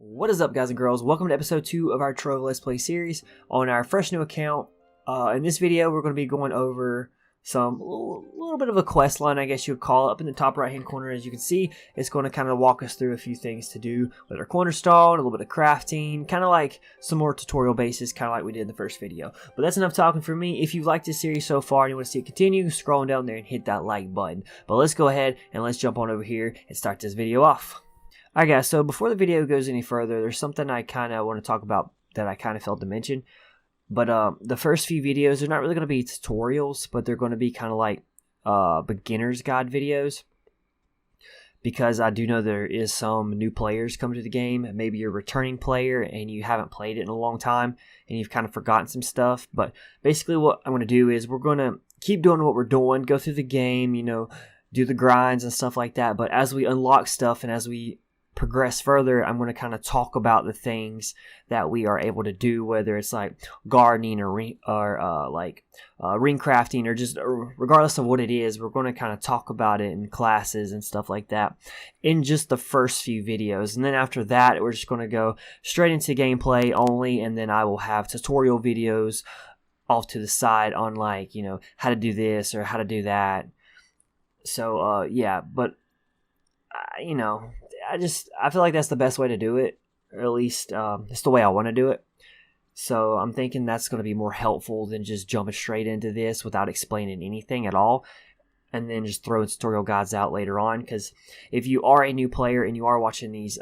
What is up, guys and girls? Welcome to episode 2 of our Trove Let's Play series on our fresh new account. In this video, we're going to be going over some little bit of a quest line, I guess you would call it. Up in the top right hand corner, as you can see, it's going to kind of walk us through a few things to do with our cornerstone, a little bit of crafting, kind of like some more tutorial bases, kind of like we did in the first video. But that's enough talking for me. If you've liked this series so far and you want to see it continue, scroll down there and hit that like button. But let's go ahead and let's jump on over here and start this video off. Alright guys, so before the video goes any further, there's something I kind of want to talk about that I kind of failed to mention. But the first few videos, they're not really going to be tutorials, but they're going to be kind of like beginner's guide videos. Because I do know there is some new players coming to the game. Maybe you're a returning player and you haven't played it in a long time and you've kind of forgotten some stuff. But basically what I'm going to do is we're going to keep doing what we're doing, go through the game, you know, do the grinds and stuff like that. But as we unlock stuff and as we progress further, I'm going to kind of talk about the things that we are able to do, whether it's like gardening or ring crafting, or just regardless of what it is, we're going to kind of talk about it in classes and stuff like that in just the first few videos. And then after that, we're just going to go straight into gameplay only, and then I will have tutorial videos off to the side on, like, you know, how to do this or how to do that. So yeah, but you know, I feel like that's the best way to do it, or at least it's the way I want to do it. So I'm thinking that's going to be more helpful than just jumping straight into this without explaining anything at all, and then just throwing tutorial guides out later on. Because if you are a new player and you are watching these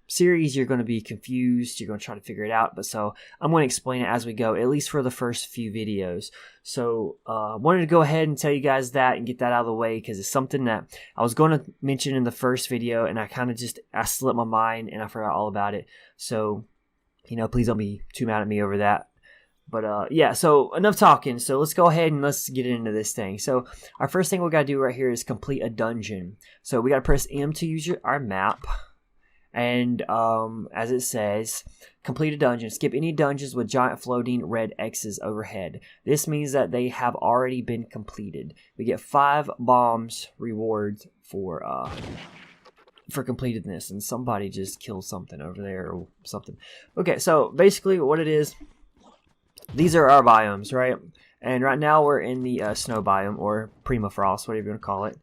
series, you're going to be confused. You're going to try to figure it out. But so I'm going to explain it as we go, at least for the first few videos. So I wanted to go ahead and tell you guys that and get that out of the way, because it's something that I was going to mention in the first video, and I kind of I slipped my mind and I forgot all about it. So, you know, please don't be too mad at me over that. But yeah, so enough talking. So let's go ahead and let's get into this thing. So our first thing we got to do right here is complete a dungeon. So we got to press M to use our map. And as it says, complete a dungeon. Skip any dungeons with giant floating red X's overhead. This means that they have already been completed. We get 5 bombs rewards for completeness. And somebody just killed something over there or something. Okay, so basically what it is, these are our biomes, right? And right now we're in the snow biome, or permafrost, whatever you want to call it.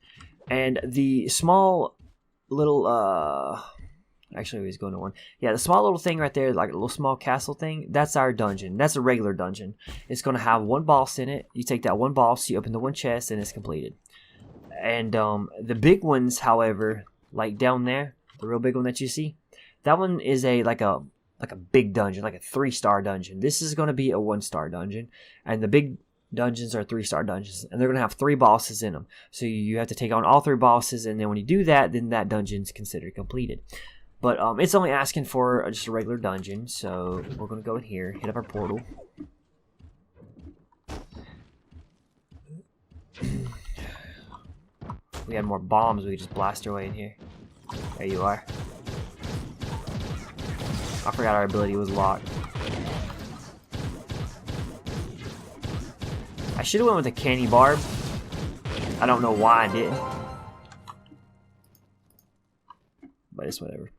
And the small little actually, he's going to one. Yeah, the small little thing right there, like a little small castle thing, that's our dungeon. That's a regular dungeon. It's going to have one boss in it. You take that one boss, you open the one chest, and it's completed. And the big ones, however, like down there, the real big one that you see, that one is like a big dungeon, like a 3-star dungeon. This is going to be a 1-star dungeon, and the big dungeons are 3-star dungeons, and they're going to have 3 bosses in them. So you have to take on all 3 bosses, and then when you do that, then that dungeon's considered completed. But it's only asking for just a regular dungeon, so we're going to go in here, hit up our portal. We had more bombs, we could just blast our way in here. There you are. I forgot our ability was locked. I should have went with a candy Barb. I don't know why I didn't. But it's whatever.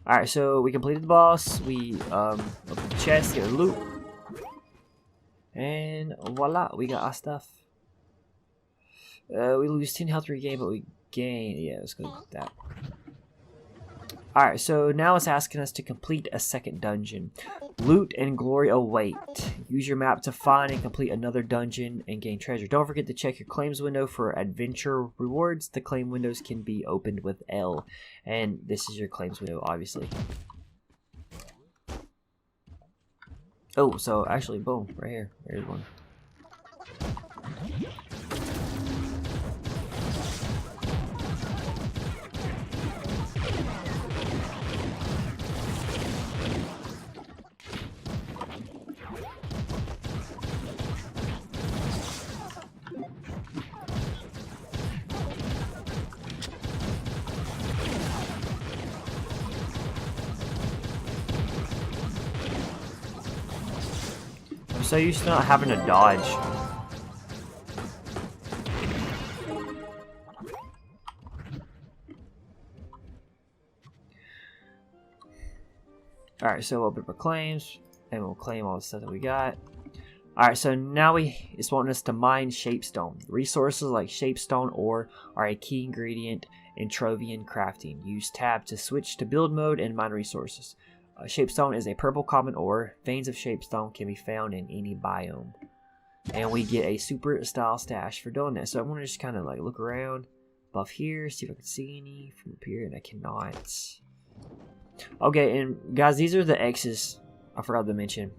Alright, so we completed the boss. We opened the chest, get a loot. And voila, we got our stuff. We lose 10 health regain, but we gain. Yeah, let's go with that. Alright, so now it's asking us to complete a second dungeon. Loot and glory await. Use your map to find and complete another dungeon and gain treasure. Don't forget to check your claims window for adventure rewards. The claim windows can be opened with L. And this is your claims window, obviously. Oh, so actually, boom, right here. There's one. I'm so used to not having to dodge. Alright, so we'll open up our claims, and we'll claim all the stuff that we got. Alright, so now it's wanting us to mine shapestone. Resources like shapestone ore are a key ingredient in Trovian crafting. Use tab to switch to build mode and mine resources. Shapestone is a purple common ore. Veins of shapestone can be found in any biome. And we get a super style stash for doing that. So I want to just kind of like look around above here, see if I can see any from up here, and I cannot. Okay, and guys, these are the X's I forgot to mention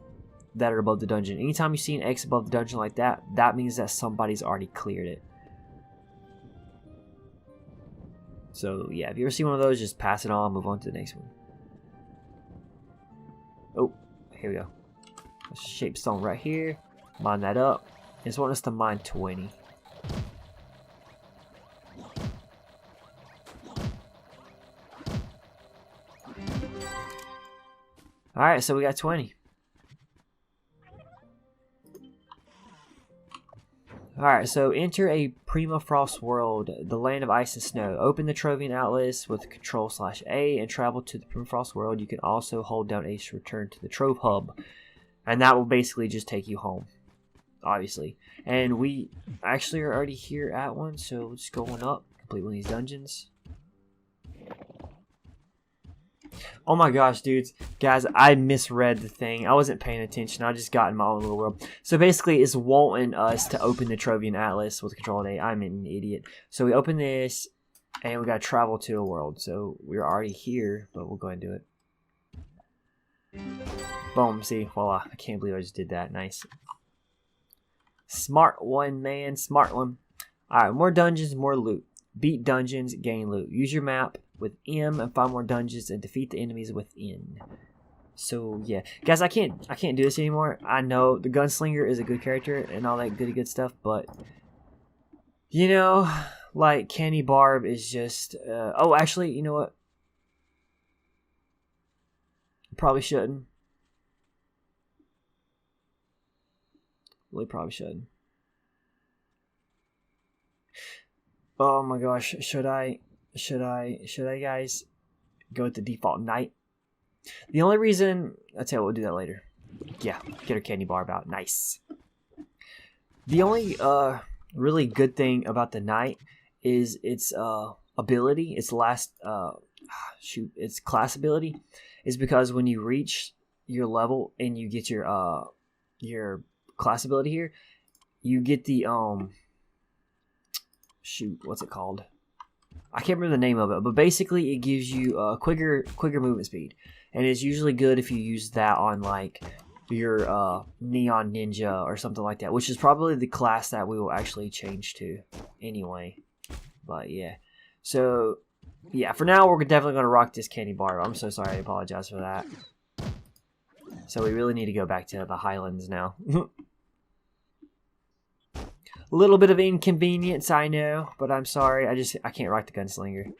that are above the dungeon. Anytime you see an X above the dungeon like that, that means that somebody's already cleared it. So yeah, if you ever see one of those, just pass it on, move on to the next one. Oh, here we go. Shapestone right here. Mine that up. Just want us to mine 20. Alright, so we got 20. Alright, so enter a permafrost world, the land of ice and snow. Open the Trovian Atlas with Control/A and travel to the permafrost world. You can also hold down A to return to the Trove hub. And that will basically just take you home, obviously. And we actually are already here at one, so let's go on up, complete one of these dungeons. Oh my gosh, dudes. Guys, I misread the thing. I wasn't paying attention. I just got in my own little world. So basically, it's wanting us to open the Trovian Atlas with Control-A. I'm an idiot. So we open this, and we got to travel to a world. So we're already here, but we'll go ahead and do it. Boom. See? Voila. I can't believe I just did that. Nice. Smart one, man. Smart one. Alright, more dungeons, more loot. Beat dungeons, gain loot. Use your map with M and find more dungeons and defeat the enemies within. So yeah, guys, I can't do this anymore. I know the gunslinger is a good character and all that good stuff, but you know, like Candy Barb is just. Oh, actually, you know what? Probably shouldn't. Really, probably shouldn't. Oh my gosh, should I guys go with the default knight? The only reason, I'll tell you what, we'll do that later. Yeah, get our Candy Barb out. Nice. The only really good thing about the knight is its ability, its its class ability, is because when you reach your level and you get your class ability here, you get the what's it called? I can't remember the name of it, but basically it gives you quicker movement speed, and it's usually good if you use that on like your Neon Ninja or something like that, which is probably the class that we will actually change to anyway. But yeah, so yeah, for now we're definitely gonna rock this Candy Barb. I'm so sorry, I apologize for that. So we really need to go back to the Highlands now. A little bit of inconvenience, I know, but I'm sorry. I can't rock the gunslinger.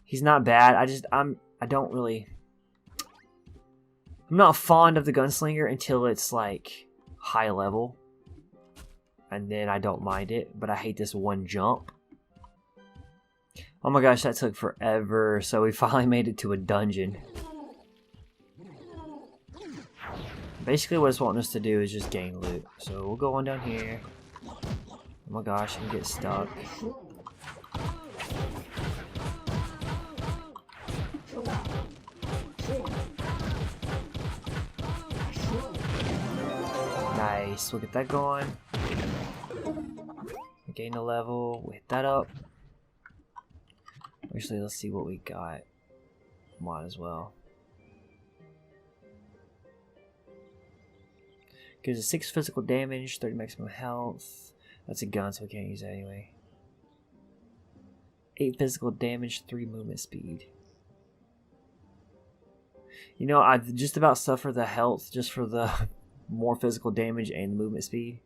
He's not bad. I'm not fond of the gunslinger until it's like high level, and then I don't mind it. But I hate this one jump. Oh my gosh, that took forever. So we finally made it to a dungeon. Basically, what it's wanting us to do is just gain loot. So we'll go on down here. Oh my gosh, I'm getting stuck. Nice, we'll get that going. Gain a level, we'll hit that up. Actually, let's see what we got. Might as well. Gives us 6 physical damage, 30 maximum health. That's a gun, so we can't use that anyway. 8 physical damage, 3 movement speed. You know, I've just about suffered the health just for the more physical damage and movement speed.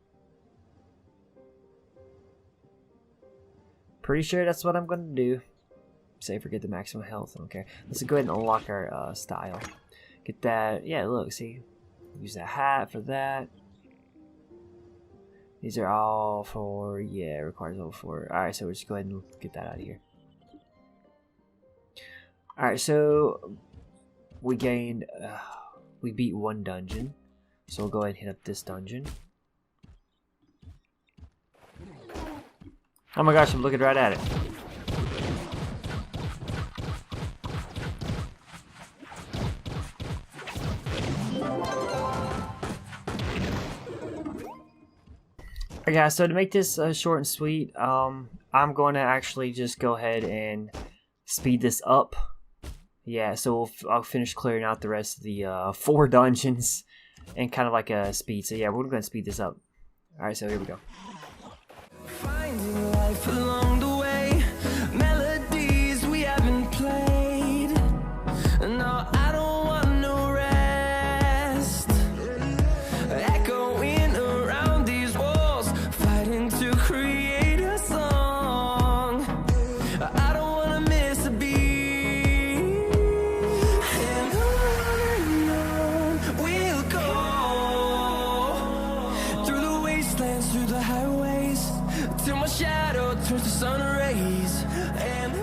Pretty sure that's what I'm going to do. Say forget the maximum health, I don't care. Let's go ahead and unlock our style. Get that, yeah, look, see? Use that hat for that. These are all for, yeah, it requires level 4. Alright, so we'll just go ahead and get that out of here. Alright, so we gained we beat one dungeon. So we'll go ahead and hit up this dungeon. Oh my gosh, I'm looking right at it. Alright guys, so to make this short and sweet, I'm going to actually just go ahead and speed this up. Yeah, so I'll finish clearing out the rest of the 4 dungeons and kind of like a speed. So yeah, we're going to speed this up. Alright, so here we go. Finding life along the way, melodies we haven't played. No, I don't want no rest. Echoing around these walls, fighting to create a song. I don't want to miss a beat. And on we'll go through the wastelands, through the highways, till my shadow turns to sun rays. And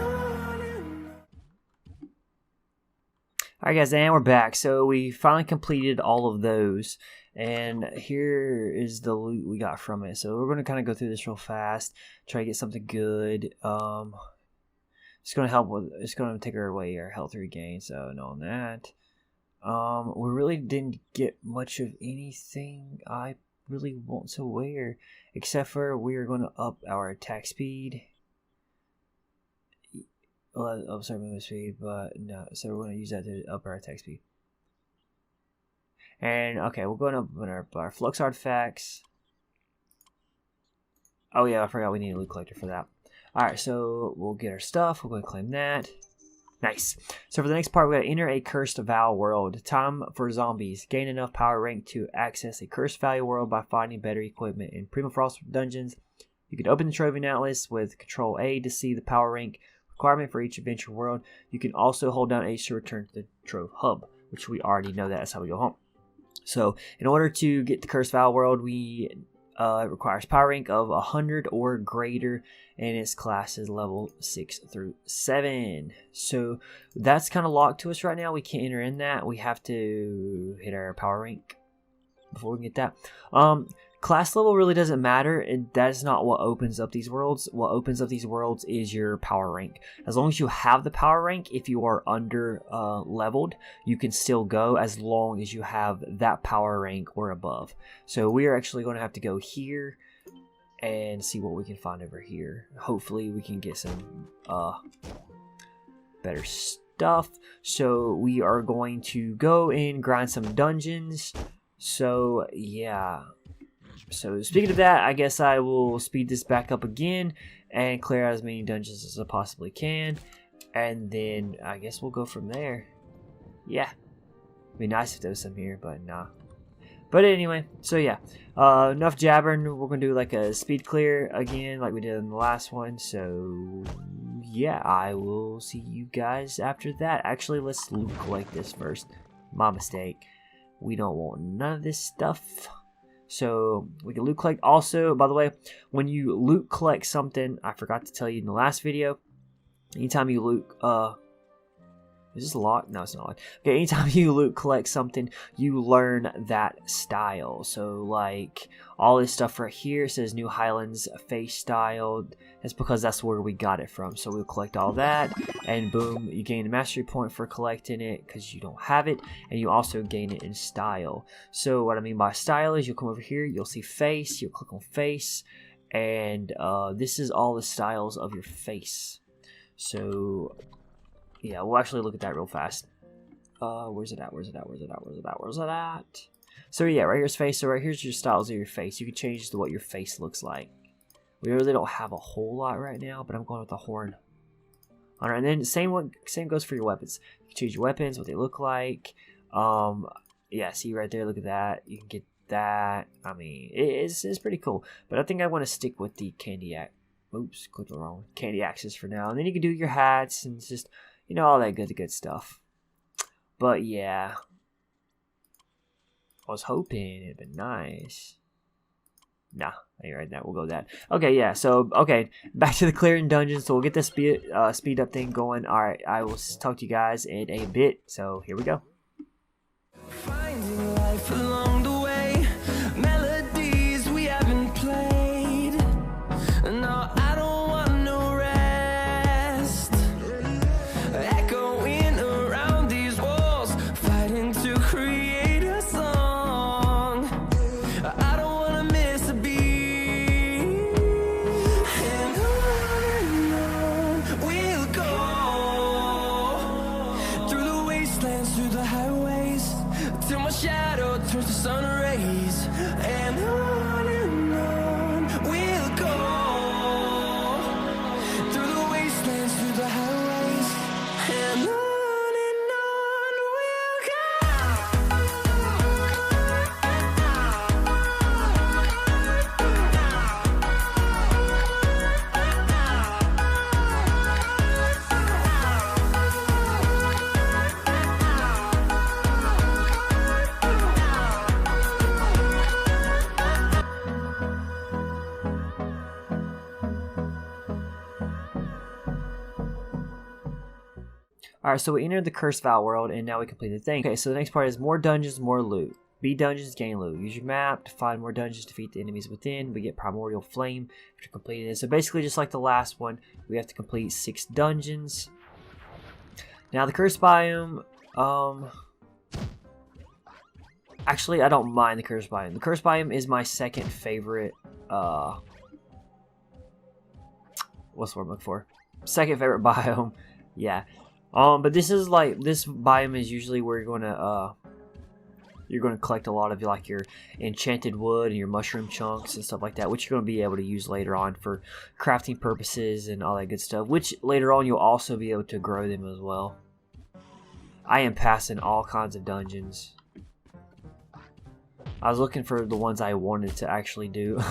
Alright guys, and we're back. So we finally completed all of those. And here is the loot we got from it. So we're going to kind of go through this real fast. Try to get something good. It's going to help with, it's going to take away our health regain. So no on that. We really didn't get much of anything I really want to wear. Except for we are going to up our attack speed. Well, oh, sorry, movement speed, but no. So we're going to use that to up our attack speed. And okay, we're going to open our flux artifacts. Oh yeah, I forgot we need a loot collector for that. Alright, so we'll get our stuff. We're going to claim that. Nice. So for the next part, we got to enter a cursed Val world. Time for zombies. Gain enough power rank to access a cursed Valley world by finding better equipment in Permafrost dungeons. You can open the Trove Atlas with Control A to see the power rank requirement for each adventure world. You can also hold down H to return to the Trove hub, which we already know that's how we go home. So in order to get the Cursed Val world, it requires power rank of 100 or greater, and its class is level 6 through 7. So that's kind of locked to us right now. We can't enter in that. We have to hit our power rank before we can get that. Class level really doesn't matter. That is not what opens up these worlds. What opens up these worlds is your power rank. As long as you have the power rank, if you are under leveled, you can still go as long as you have that power rank or above. So we are actually going to have to go here and see what we can find over here. Hopefully we can get some better stuff. So we are going to go and grind some dungeons. So yeah. So speaking of that, I guess I will speed this back up again and clear out as many dungeons as I possibly can. And then I guess we'll go from there. Yeah. It'd be nice if there was some here, but nah. But anyway, so yeah. Enough jabbering. We're going to do like a speed clear again like we did in the last one. So yeah, I will see you guys after that. Actually, let's loot collect this first. My mistake. We don't want none of this stuff. So we can loot collect. Also, by the way, when you loot collect something, I forgot to tell you in the last video, anytime you loot, is this locked? No, it's not locked. Okay, anytime you loot collect something, you learn that style. So like all this stuff right here says New Highlands face style. That's because that's where we got it from. So we'll collect all that, and boom, you gain a mastery point for collecting it because you don't have it, and you also gain it in style. So what I mean by style is you'll come over here, you'll see face, you'll click on face, and this is all the styles of your face. So yeah, we'll actually look at that real fast. Where's it at? Where's it at? Where's it at? Where's it at? Where's it at? So yeah, right here's face. So right here's your styles of your face. You can change to what your face looks like. We really don't have a whole lot right now, but I'm going with the horn. Alright, and then same goes for your weapons. You can change your weapons, what they look like. Yeah, see right there, look at that. You can get that. I mean, it's pretty cool. But I think I want to stick with the candy axe. Oops, clicked wrong. Candy axes for now. And then you can do your hats and just, you know, all that good stuff. But yeah, I was hoping it'd been nice. Nah, ain't right now. We'll go with that. Okay, yeah. So okay, back to the clearing dungeon. So we'll get this speed up thing going. All right, I will talk to you guys in a bit. So here we go. Finding life along the way, melodies we haven't played. No, I don't want no rest. Echoing around these walls, fighting to create a song. I don't wanna miss a beat. And on we'll go, through the wastelands, through the highways, till my shadow turns to sun rays. And on we'll go, through the wastelands, through the highways, and on we'll go. Alright, so we entered the Cursed Vow world, and now we complete the thing. Okay, so the next part is more dungeons, more loot. Beat dungeons, gain loot. Use your map to find more dungeons, defeat the enemies within. We get Primordial Flame after completing this. So basically, just like the last one, we have to complete 6 dungeons. Now, the Cursed Biome, actually, I don't mind the Cursed Biome. The Cursed Biome is my second favorite, what's the word I'm looking for? Second favorite biome, yeah. But this is like, this biome is usually where you're gonna collect a lot of like your enchanted wood and your mushroom chunks and stuff like that, which you're gonna be able to use later on for crafting purposes and all that good stuff. Which later on you'll also be able to grow them as well. I am passing all kinds of dungeons. I was looking for the ones I wanted to actually do.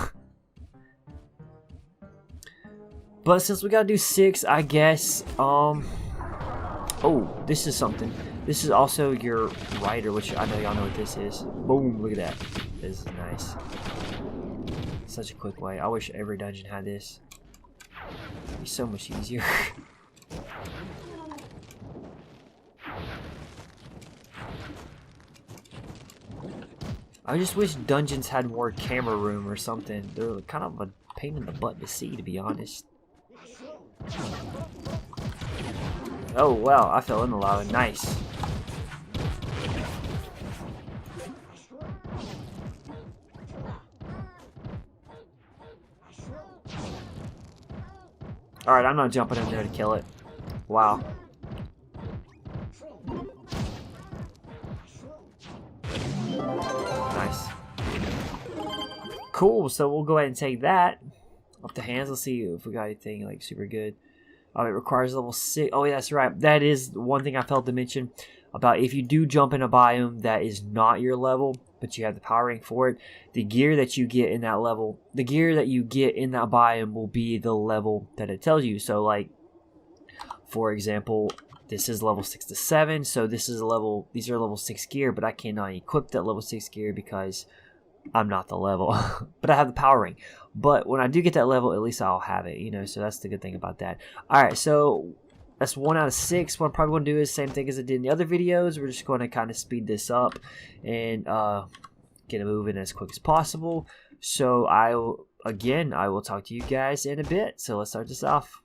But since we gotta do 6, I guess, oh, this is something. This is also your writer, which I know y'all know what this is. Boom, look at that. This is nice. Such a quick way. I wish every dungeon had this. It'd be so much easier. I just wish dungeons had more camera room or something. They're kind of a pain in the butt to see, to be honest. Oh wow, I fell in the lava. Nice. Alright, I'm not jumping in there to kill it. Wow. Nice. Cool, so we'll go ahead and take that off the hands. Let's see if we got anything like super good. It requires level 6. Oh, yeah, that's right. That is one thing I failed to mention about if you do jump in a biome that is not your level, but you have the power rank for it, the gear that you get in that level, the gear that you get in that biome will be the level that it tells you. So, like, for example, this is level 6 to 7, so this is a level, these are level 6 gear, but I cannot equip that level 6 gear because I'm not the level, but I have the power ring. But when I do get that level, at least I'll have it, you know, so that's the good thing about that. Alright, so that's 1 out of 6. What I'm probably going to do is the same thing as I did in the other videos. We're just going to kind of speed this up and get it moving as quick as possible. So I will talk to you guys in a bit. So let's start this off.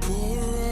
Pour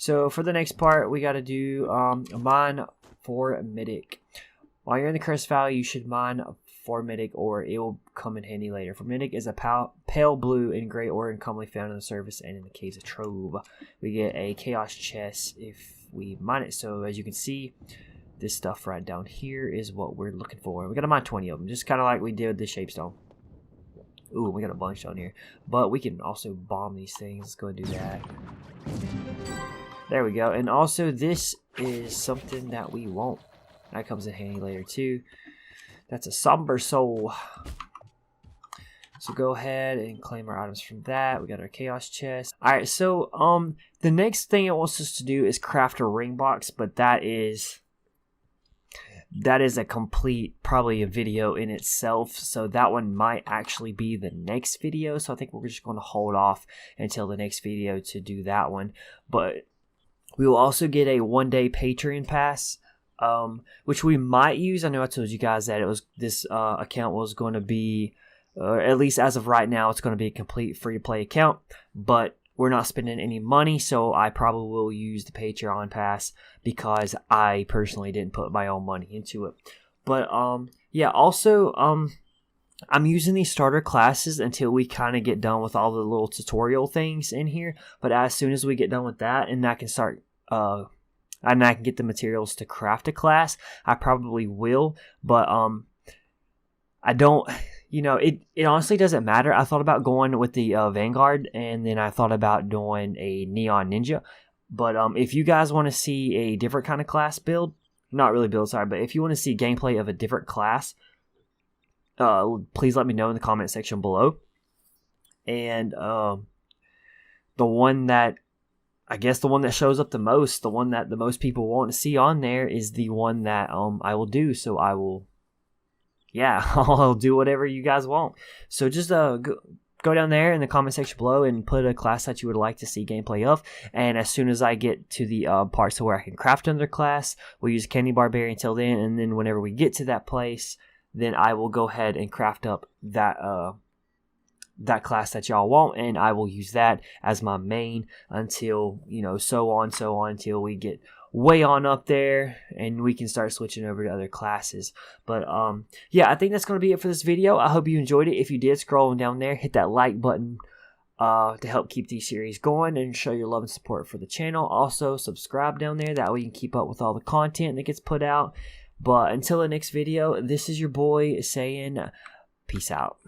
So for the next part, we got to do mine for Mythic. While you're in the Curse Valley, you should mine for Mythic, or it will come in handy later. For Mythic is a pale blue and gray ore and commonly found in the surface and in the caves of Trove. We get a Chaos chest if we mine it. So as you can see, this stuff right down here is what we're looking for. We got to mine 20 of them, just kind of like we did with the Shapestone. Ooh, we got a bunch down here. But we can also bomb these things. Let's go and do that. There we go. And also, this is something that we want. That comes in handy later too. That's a Somber Soul. So go ahead and claim our items from that. We got our Chaos chest. Alright, so the next thing it wants us to do is craft a ring box, but that is a complete, probably a video in itself. So that one might actually be the next video. So I think we're just going to hold off until the next video to do that one. But we will also get a 1-day Patreon pass, which we might use. I know I told you guys that it was this account was going to be, at least as of right now, it's going to be a complete free-to-play account. But we're not spending any money, so I probably will use the Patreon pass because I personally didn't put my own money into it. But yeah, also I'm using these starter classes until we kind of get done with all the little tutorial things in here. But as soon as we get done with that, and I can start and I can get the materials to craft a class, I probably will. But I don't. You know, it honestly doesn't matter. I thought about going with the Vanguard, and then I thought about doing a Neon Ninja. But if you guys want to see a different kind of class build, not really build, sorry, but if you want to see gameplay of a different class, please let me know in the comment section below. And the one that, I guess the one that shows up the most, the one that the most people want to see on there is the one that I will do. So I will... yeah, I'll do whatever you guys want. So just go down there in the comment section below and put a class that you would like to see gameplay of. And as soon as I get to the parts to where I can craft another class, we'll use Candy Barbarian until then. And then whenever we get to that place, then I will go ahead and craft up that class that y'all want, and I will use that as my main until, you know, so on until we get way on up there and we can start switching over to other classes. But yeah, I think that's going to be it for this video. I hope you enjoyed it. If you did, scroll down there, hit that like button to help keep these series going and show your love and support for the channel. Also subscribe down there, that way you can keep up with all the content that gets put out. But until the next video, this is your boy saying peace out.